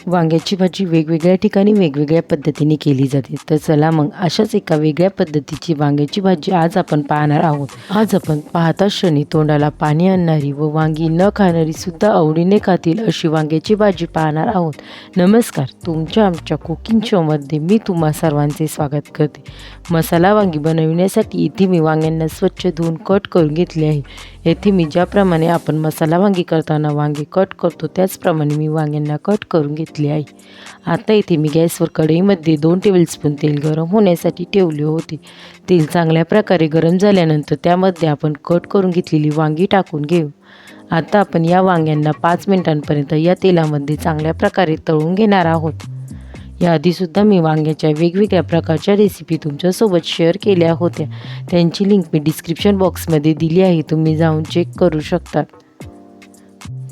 वांग्याची भाजी वेगवेगळ्या ठिकाणी वेगवेगळ्या पद्धतीने केली जाते. तर चला मग अशाच एका वेगळ्या पद्धतीची वांग्याची भाजी आज आपण पाहणार आहोत. आज आपण पाहता क्षणी तोंडाला पाणी आणणारी व वांगी न खाणारी सुद्धा आवडीने खातील अशी वांग्याची भाजी पाहणार आहोत. नमस्कार, तुमच्या आमच्या कुकिंग शोमध्ये मी तुम्हा सर्वांचे स्वागत करते. मसाला वांगी बनविण्यासाठी इथे मी वांग्यांना स्वच्छ धुवून कट करून घेतले आहे. येथे मी ज्याप्रमाणे आपण मसाला वांगी करताना वांगे कट करतो त्याचप्रमाणे मी वांग्यांना कट करून घेतले आहे. आता इथे मी गॅसवर कढईमध्ये 2 टेबलस्पून तेल गरम होण्यासाठी ठेवले होते. तेल चांगल्या प्रकारे गरम झाल्यानंतर त्यामध्ये आपण कट करून घेतलेली वांगी टाकून घेऊ. आता आपण या वांग्यांना 5 मिनिटांपर्यंत या तेलामध्ये चांगल्या प्रकारे तळून घेणार आहोत. याआधीसुद्धा मी वांग्याच्या वेगवेगळ्या प्रकारच्या रेसिपी तुमच्यासोबत शेअर केल्या होत्या. त्यांची लिंक मी डिस्क्रिप्शन बॉक्समध्ये दिली आहे, तुम्ही जाऊन चेक करू शकतात.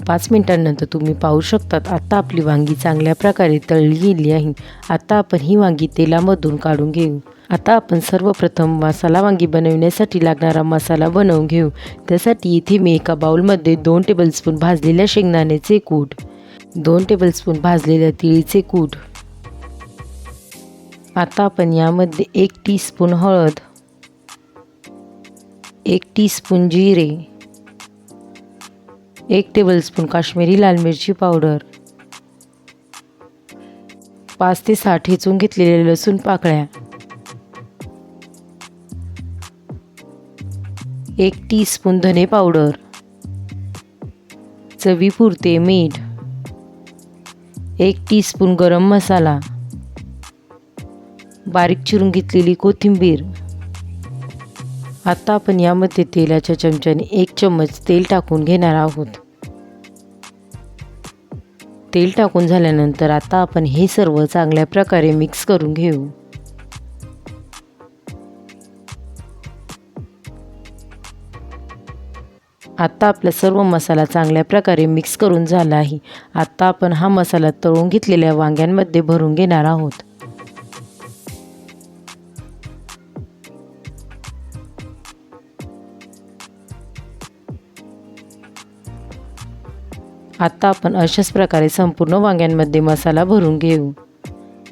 5 मिनिटांनंतर तुम्ही पाहू शकतात आता आपली वांगी चांगल्या प्रकारे तळली गेली आहे. आता आपण ही वांगी तेलामधून काढून घेऊ. आता आपण सर्वप्रथम मसाला वांगी बनवण्यासाठी लागणारा मसाला बनवून घेऊ. त्यासाठी इथे मी एका बाउलमध्ये 2 टेबलस्पून भाजलेल्या शेंगदाण्याचे कूट, 2 टेबलस्पून भाजलेल्या तिळीचे कूट, आता आपण यामध्ये 1 टीस्पून हळद, 1 टीस्पून जिरे, 1 टेबलस्पून काश्मीरी लाल मिरची पावडर, 5 ते 6 ठेचून घेतलेले लसूण पाकळ्या, 1 टीस्पून धने पावडर, चवीपुरते मीठ, 1 टीस्पून गरम मसाला, बारीक चिरून घेतलेली कोथिंबीर. आता आपण यामध्ये तेलाच्या चमच्याने 1 चम्मच तेल टाकून घेणार आहोत. तेल टाकून झाल्यानंतर आता आपण हे सर्व चांगल्या प्रकारे मिक्स करून घेऊ. आता आपला सर्व मसाला चांगल्या प्रकारे मिक्स करून झाला आहे. आता आपण हा मसाला तळून घेतलेल्या वांग्यांमध्ये भरून घेणार आहोत. आता आपण अशाच प्रकारे संपूर्ण वांग्यांमध्ये मसाला भरून घेऊ.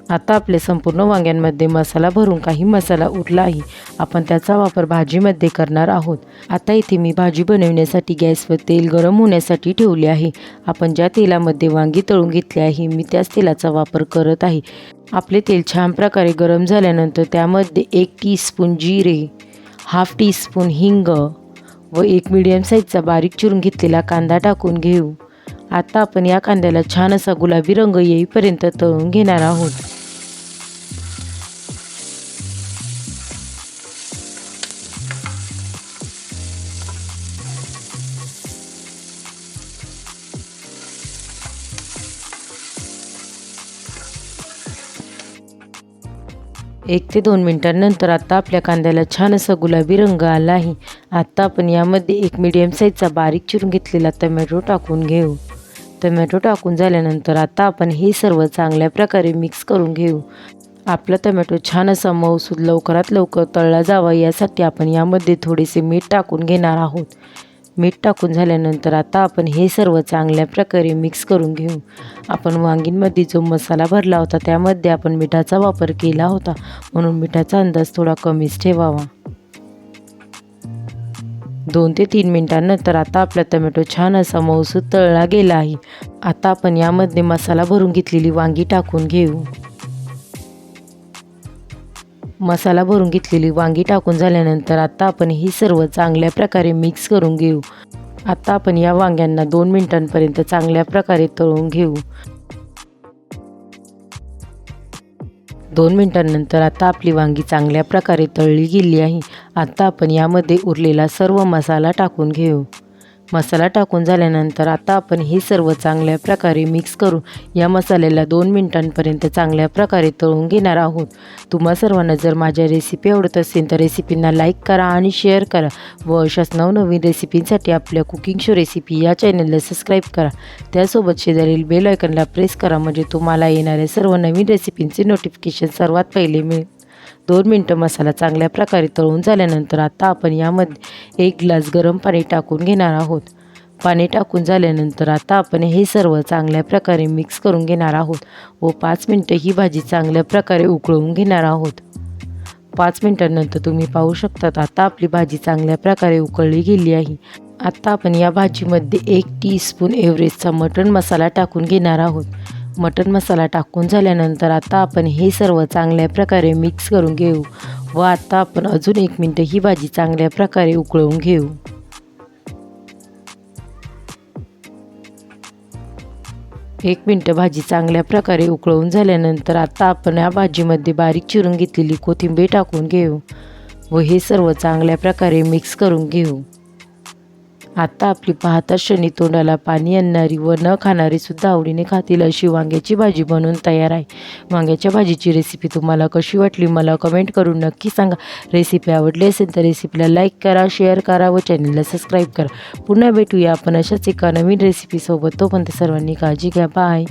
आता आपले संपूर्ण वांग्यांमध्ये मसाला भरून काही मसाला उरला आहे, आपण त्याचा वापर भाजीमध्ये करणार आहोत. आता इथे मी भाजी बनवण्यासाठी गॅसवर तेल गरम होण्यासाठी ठेवले आहे. आपण ज्या तेलामध्ये वांगी तळून घेतली आहे मी त्याच तेलाचा वापर करत आहे. आपले तेल छान प्रकारे गरम झाल्यानंतर त्यामध्ये 1 टीस्पून जिरे, हाफ टीस्पून हिंग व 1 मीडियम साईजचा बारीक चिरून घेतलेला कांदा टाकून घेऊ. आता आपण या कांद्याला छान असा गुलाबी रंग येईपर्यंत तळून घेणार आहोत. एक ते 2 मिनिटांनंतर आता आपल्या कांद्याला छान असा गुलाबी रंग आला आहे. आता आपण यामध्ये 1 मीडियम साईजचा बारीक चिरून घेतलेला टोमॅटो टाकून घेऊ. टोमॅटो टाकून झाल्यानंतर आता आपण हे सर्व चांगल्या प्रकारे मिक्स करून घेऊ. आपला टोमॅटो छान असा मऊसूद लवकरात लवकर तळला जावा यासाठी आपण यामध्ये थोडेसे मीठ टाकून घेणार आहोत. मीठ टाकून झाल्यानंतर आता आपण हे सर्व चांगल्या प्रकारे मिक्स करून घेऊ. आपण वांगींमध्ये जो मसाला भरला होता त्यामध्ये आपण मिठाचा वापर केला होता, म्हणून मिठाचा अंदाज थोडा कमीच ठेवावा. 2 ते 3 मिनिटांनंतर आता आपला टोमॅटो छान असा मऊसूद तळला गेला आहे. आता आपण यामध्ये मसाला भरून घेतलेली वांगी टाकून घेऊ. मसाला भरून घेतलेली वांगी टाकून झाल्यानंतर आता आपण ही सर्व चांगल्या प्रकारे मिक्स करून घेऊ. आता आपण या वांग्यांना 2 मिनिटांपर्यंत चांगल्या प्रकारे तळून घेऊ. 2 मिनिटांनंतर आता आपली वांगी चांगल्या प्रकारे तळली गेली आहे. आता आपण यामध्ये उरलेला सर्व मसाला टाकून घेऊ. मसाला टाकून झाल्यानंतर आता आपण हे सर्व चांगल्या प्रकारे मिक्स करून या मसाल्याला 2 मिनिटांपर्यंत चांगल्या प्रकारे तळून घेणार आहोत. तुम्हा सर्वांना जर माझ्या रेसिपी आवडत असेल तर रेसिपींना लाईक करा आणि शेअर करा व अशाच नवनवीन रेसिपींसाठी आपल्या कुकिंग शो रेसिपी या चॅनलला सबस्क्राईब करा. त्यासोबत शेजारील बेल आयकॉनला प्रेस करा, म्हणजे तुम्हाला येणाऱ्या सर्व नवीन रेसिपींचे नोटिफिकेशन सर्वात पहिले मिळेल. 2 मिनिटं मसाला चांगल्या प्रकारे तळून झाल्यानंतर आता आपण यामध्ये 1 ग्लास गरम पाणी टाकून घेणार आहोत. पाणी टाकून झाल्यानंतर आता आपण हे सर्व चांगल्या प्रकारे मिक्स करून घेणार आहोत व 5 मिनटं ही भाजी चांगल्या प्रकारे उकळून घेणार आहोत. 5 मिनटांनंतर तुम्ही पाहू शकतात आता आपली भाजी चांगल्या प्रकारे उकळली गेली आहे. आता आपण या भाजीमध्ये 1 टीस्पून एव्हरेस्टचा मटण मसाला टाकून घेणार आहोत. मटण मसाला टाकून झाल्यानंतर आता आपण हे सर्व चांगल्या प्रकारे मिक्स करून घेऊ व आता आपण अजून 1 मिनिट ही भाजी चांगल्या प्रकारे उकळून घेऊ. 1 मिनिट भाजी चांगल्या प्रकारे उकळून झाल्यानंतर आता आपण या भाजीमध्ये बारीक चिरून घेतलेली कोथिंबीर टाकून घेऊ व हे सर्व चांगल्या प्रकारे मिक्स करून घेऊ. आता आपली पाहताच क्षणी तोंडाला पाणी आणणारी व न खाणारी सुद्धा आवडीने खातील अशी वांग्याची भाजी बनवून तयार आहे. वांग्याच्या भाजीची रेसिपी तुम्हाला कशी वाटली मला कमेंट करून नक्की सांगा. रेसिपी आवडली असेल तर रेसिपीला लाईक करा, शेअर करा व चॅनलला सबस्क्राईब करा. पुन्हा भेटूया आपण अशाच एका नवीन रेसिपीसोबत. तोपर्यंत सर्वांनी काळजी घ्या. बाय.